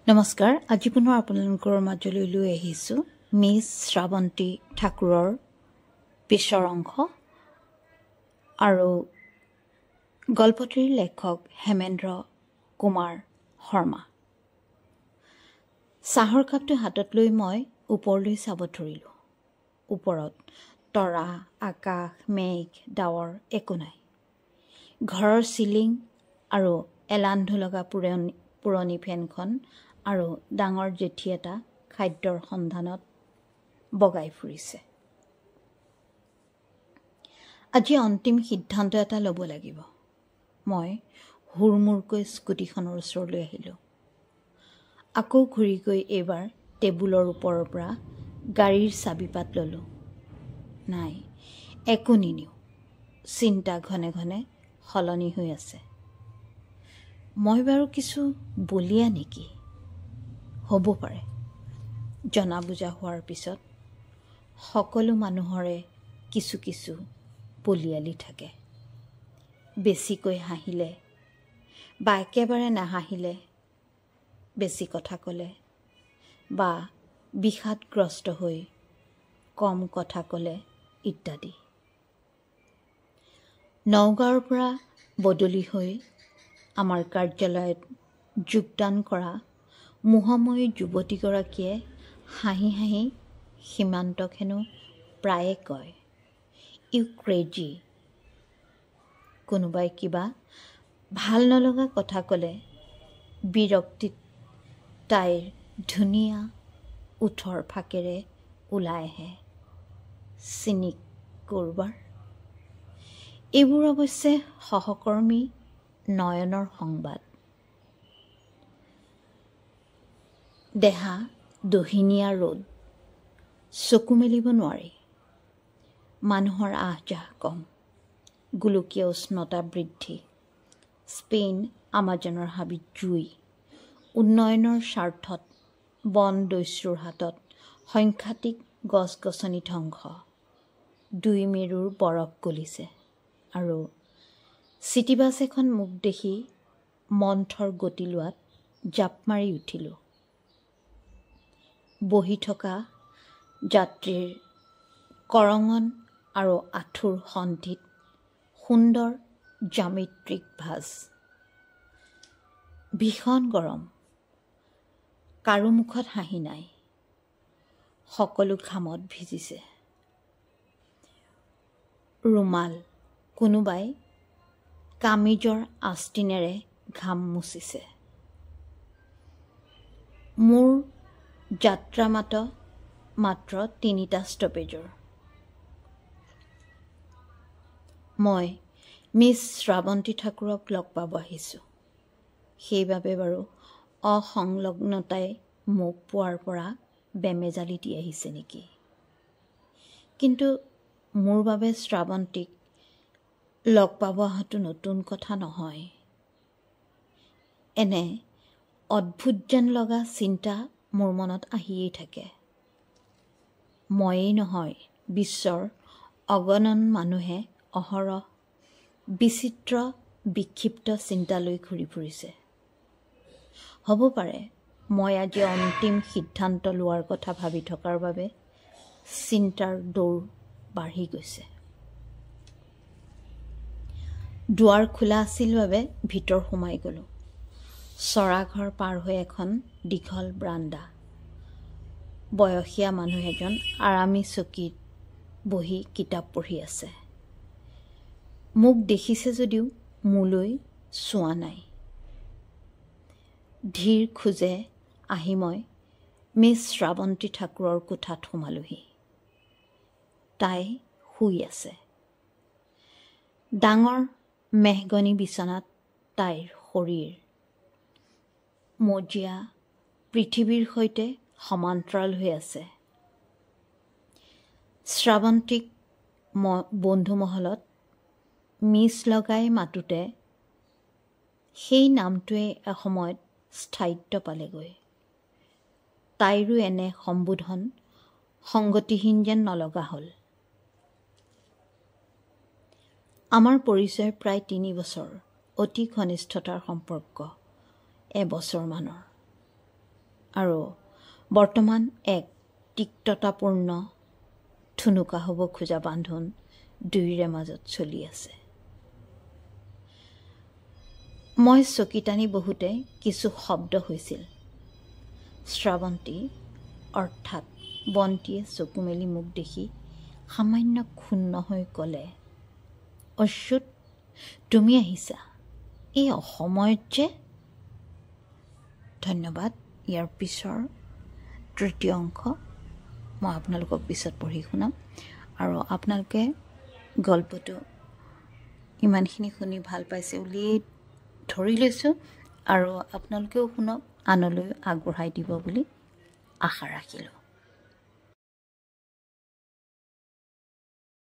নমস্কাৰ আজি পুনৰ আপোনালোকৰ মাজলৈ লৈ আহিছোঁ মিছ শ্ৰাৱন্তী ঠাকুৰৰ পিছৰ অংশ আৰু গল্পটিৰ লেখক হেমেন্দ্ৰ কুমাৰ শৰ্মা। চাহৰ কাপটো হাতত লৈ মই ওপৰলৈ চাব ধৰিলোঁ। ওপৰত তৰা, আকাশ, মেঘ, ডাৱৰ একো নাই। ঘৰৰ চিলিং আৰু এলান্ধু লগা পুৰণি ফেনখন আৰু ডাঙৰ জেঠী এটা খাদ্যৰ সন্ধানত বগাই ফুৰিছে। আজি অন্তিম সিদ্ধান্ত এটা ল'ব লাগিব। মই হুৰমুৰকৈ স্কুটিখনৰ ওচৰলৈ আহিলোঁ। আকৌ ঘূৰি গৈ এইবাৰ টেবুলৰ ওপৰৰ পৰা গাড়ীৰ চাবিপাত ল'লোঁ। নাই, একো নিনিওঁ। চিন্তা ঘনে ঘনে সলনি হৈ আছে। মই বাৰু কিছু বলিয়া নেকি? হ'ব পাৰে। জনা বুজা হোৱাৰ পিছত সকলো মানুহৰে কিছু কিছু বলিয়ালি থাকে। বেছিকৈ হাঁহিলে বা একেবাৰে নাহাঁহিলে, বেছি কথা ক'লে বা বিষাদগ্ৰস্ত হৈ কম কথা ক'লে ইত্যাদি। নগাঁৱৰ পৰা বদলি হৈ আমাৰ কাৰ্যালয়ত যোগদান কৰা মোহময়ী যুৱতীগৰাকীয়ে হাঁহি হাঁহি সীমান্তক হেনো প্ৰায়ে কয়, ইউ ক্ৰেজি। কোনোবাই কিবা ভাল নলগা কথা ক'লে বিৰক্তিত তাইৰ ধুনীয়া ওঠৰ ফাকেৰে ওলাই আহে, চিনিক কৰবাৰ। এইবোৰ অৱশ্যে সহকৰ্মী নয়নৰ সংবাদ। দেহা দহিনীয়া ৰ'দ, চকু মেলিব নোৱাৰি। মানুহৰ আহযাহ কম, গোলকীয় উষ্ণতা বৃদ্ধি, স্পেইন আমাজনৰ হাবিত জুই, উন্নয়নৰ স্বাৰ্থত বন দস্যুৰ হাতত সংখ্যাতিক গছ গছনি ধ্বংস, 2 মেৰুৰ বৰফ গলিছে আৰু চিটিবাছ এখন মোক দেখি মন্থৰ গতি লোৱাত জাপ মাৰি উঠিলোঁ। বহি থকা যাত্ৰীৰ কৰঙন আৰু আঁঠুৰ সন্ধিত সুন্দৰ জ্যামিত্ৰিক ভাঁজ। ভীষণ গৰম, কাৰো মুখত হাঁহি নাই। সকলো ঘামত ভিজিছে। ৰুমাল, কোনোবাই কামিজৰ আস্তিনেৰে ঘাম মুচিছে। মোৰ যাত্ৰা মাত্ৰ 3টা ষ্টপেজৰ। মই মিছ শ্ৰাৱন্তী ঠাকুৰক লগ পাব আহিছোঁ। সেইবাবে বাৰু অসংলগ্নতাই মোক পোৱাৰ পৰা বেমেজালি দি আহিছে নেকি? কিন্তু মোৰ বাবে শ্ৰাৱন্তীক লগ পাব অহাটো নতুন কথা নহয়। এনে অদ্ভুত যেন লগা চিন্তা মোৰ মনত আহিয়েই থাকে। ময়েই নহয়, বিশ্বৰ অগণন মানুহে অহৰহ বিচিত্ৰ বিক্ষিপ্ত চিন্তা লৈ ঘূৰি ফুৰিছে। হ'ব পাৰে মই আজি অন্তিম সিদ্ধান্ত লোৱাৰ কথা ভাবি থকাৰ বাবে চিন্তাৰ দৌৰ বাঢ়ি গৈছে। দুৱাৰ খোলা আছিল বাবে ভিতৰ সোমাই গ'লোঁ। চৰাঘৰ পাৰ হৈ এখন দীঘল বাৰাণ্ডা। বয়সীয়া মানুহ এজন আৰামী চকীত বহি কিতাপ পঢ়ি আছে। মোক দেখিছে যদিও মোলৈ চোৱা নাই। ধীৰ খোজে আহি মই মিছ শ্ৰাৱন্তী ঠাকুৰৰ কোঠাত সোমালোহি। তাই শুই আছে। ডাঙৰ মেহগনি বিচনাত তাইৰ শৰীৰ মজিয়া পৃথিৱীৰ সৈতে সমান্তৰাল হৈ আছে। শ্ৰাৱন্তীক বন্ধুমহলত মিছ লগাই মাতোতে সেই নামটোৱে এসময়ত স্থায়িত্ব পালেগৈ। তাইৰো এনে সম্বোধন সংগতিহীন যেন নলগা হ'ল। আমাৰ পৰিচয় প্ৰায় 3 বছৰ, অতি ঘনিষ্ঠতাৰ সম্পৰ্ক এবছৰমানৰ। আৰু বৰ্তমান এক তিক্ততাপূৰ্ণ ঠুনুকা হ'ব খোজা বান্ধোন দুয়োৰে মাজত চলি আছে। মই চকী টানি বহুতে কিছু শব্দ হৈছিল। শ্ৰাৱন্তী অৰ্থাৎ বন্তীয়ে চকু মেলি মোক দেখি সামান্য ক্ষুণ্ণ হৈ ক'লে, অচ্যুত, তুমি আহিছা এই অসময়ত যে? ধন্যবাদ। ইয়াৰ পিছৰ তৃতীয় অংশ মই আপোনালোকক পিছত পঢ়ি শুনাম। আৰু আপোনালোকে গল্পটো ইমানখিনি শুনি ভাল পাইছে বুলি ধৰি লৈছোঁ, আৰু আপোনালোকেও শুনক, আনলৈ আগবঢ়াই দিব বুলি আশা ৰাখিলোঁ।